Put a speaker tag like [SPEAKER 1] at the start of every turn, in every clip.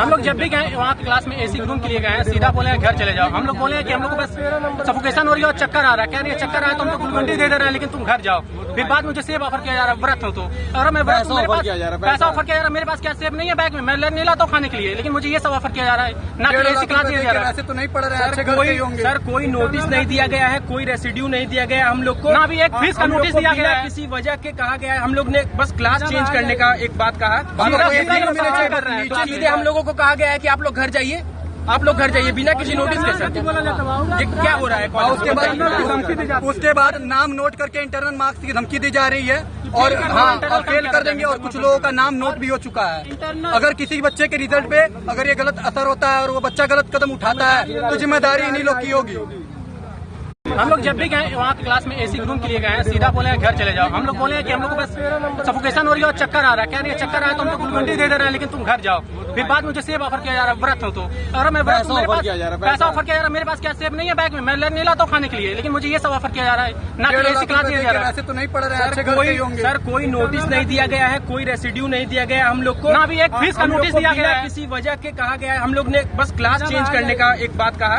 [SPEAKER 1] हम लोग जब भी गए वहाँ की क्लास में एसी रूम के लिए गए, सीधा बोले घर चले जाओ। हम लोग बोले कि हम लोग को बस सफोकेशन हो रही है और चक्कर आ रहा है। कह रही है चक्कर आया तो हमको ग्लूकोन-डी दे रहे हैं, लेकिन तुम घर जाओ। फिर बाद में मुझे सेब ऑफर किया जा रहा है, व्रत हो तो। अगर मैं व्रत हूँ, मेरे पास पैसा ऑफर किया जा रहा है, मेरे पास क्या सेब नहीं है बैग में, मैं नहीं लाता हूँ खाने के लिए, लेकिन मुझे ये सब ऑफर किया जा रहा है ना कि एसी क्लास दिया जा रहा है।
[SPEAKER 2] ऐसे तो नहीं पड़ रहा है
[SPEAKER 3] सर, कोई नोटिस नहीं दिया गया है, कोई रेसिड्यू नहीं दिया गया है हम लोग को।
[SPEAKER 1] ना अभी एक फीस का नोटिस दिया गया है,
[SPEAKER 3] किसी वजह के कहा गया है। हम लोग ने बस क्लास चेंज करने का एक बात कहा, सीधे हम लोगों को कहा गया है कि आप लोग घर जाइए, आप लोग घर जाइए बिना किसी नोटिस के। सर ये क्या हो रहा है?
[SPEAKER 2] उसके बाद नाम नोट करके इंटरनल मार्क्स की धमकी दी जा रही है और और फेल कर देंगे, और कुछ लोगों का नाम नोट भी हो चुका है। अगर किसी बच्चे के रिजल्ट पे अगर ये गलत असर होता है और वो बच्चा गलत कदम उठाता है तो जिम्मेदारी इन्हीं लोग की होगी।
[SPEAKER 1] हम लोग जब भी गए वहाँ की क्लास में एसी रूम के लिए गए, सीधा बोले घर चले जाओ। हम लोग बोले कि हम लोग को बस सफोकेशन हो रही है और चक्कर आ रहा है। कह रही है चक्कर आया तो हमको ग्लूकोन-डी दे रहे हैं, लेकिन तुम घर जाओ। फिर बाद में मुझे सेब ऑफर किया जा रहा है, व्रत हो तो। अगर मैं व्रत हूँ, मेरे पास पैसा ऑफर किया जा रहा है, मेरे पास क्या सेब नहीं है बैग में, मैं नहीं लाता हूँ खाने के लिए, लेकिन मुझे ये सब ऑफर किया जा रहा है ना कि एसी क्लास दिया जा रहा है।
[SPEAKER 2] ऐसे तो नहीं पड़ रहा है।
[SPEAKER 3] सर कोई नोटिस नहीं दिया गया है, कोई रेसिड्यू नहीं दिया गया है हम लोग को।
[SPEAKER 1] ना अभी एक फीस का नोटिस दिया गया है,
[SPEAKER 3] किसी वजह के कहा गया है। हम लोग ने बस क्लास चेंज करने का एक बात कहा,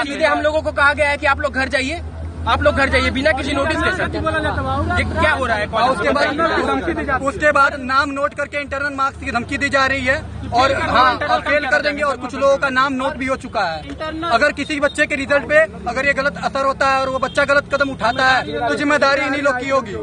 [SPEAKER 3] सीधे हम लोगों को कहा गया है कि आप लोग घर जाइए, आप लोग घर जाइए बिना किसी नोटिस के। सर ये क्या हो रहा है?
[SPEAKER 2] उसके बाद नाम नोट करके इंटरनल मार्क्स की धमकी दी जा रही है और और फेल कर देंगे, और कुछ लोगों का नाम नोट भी हो चुका है। अगर किसी बच्चे के रिजल्ट पे अगर ये गलत असर होता है और वो बच्चा गलत कदम उठाता है तो जिम्मेदारी इन्हीं लोग की होगी।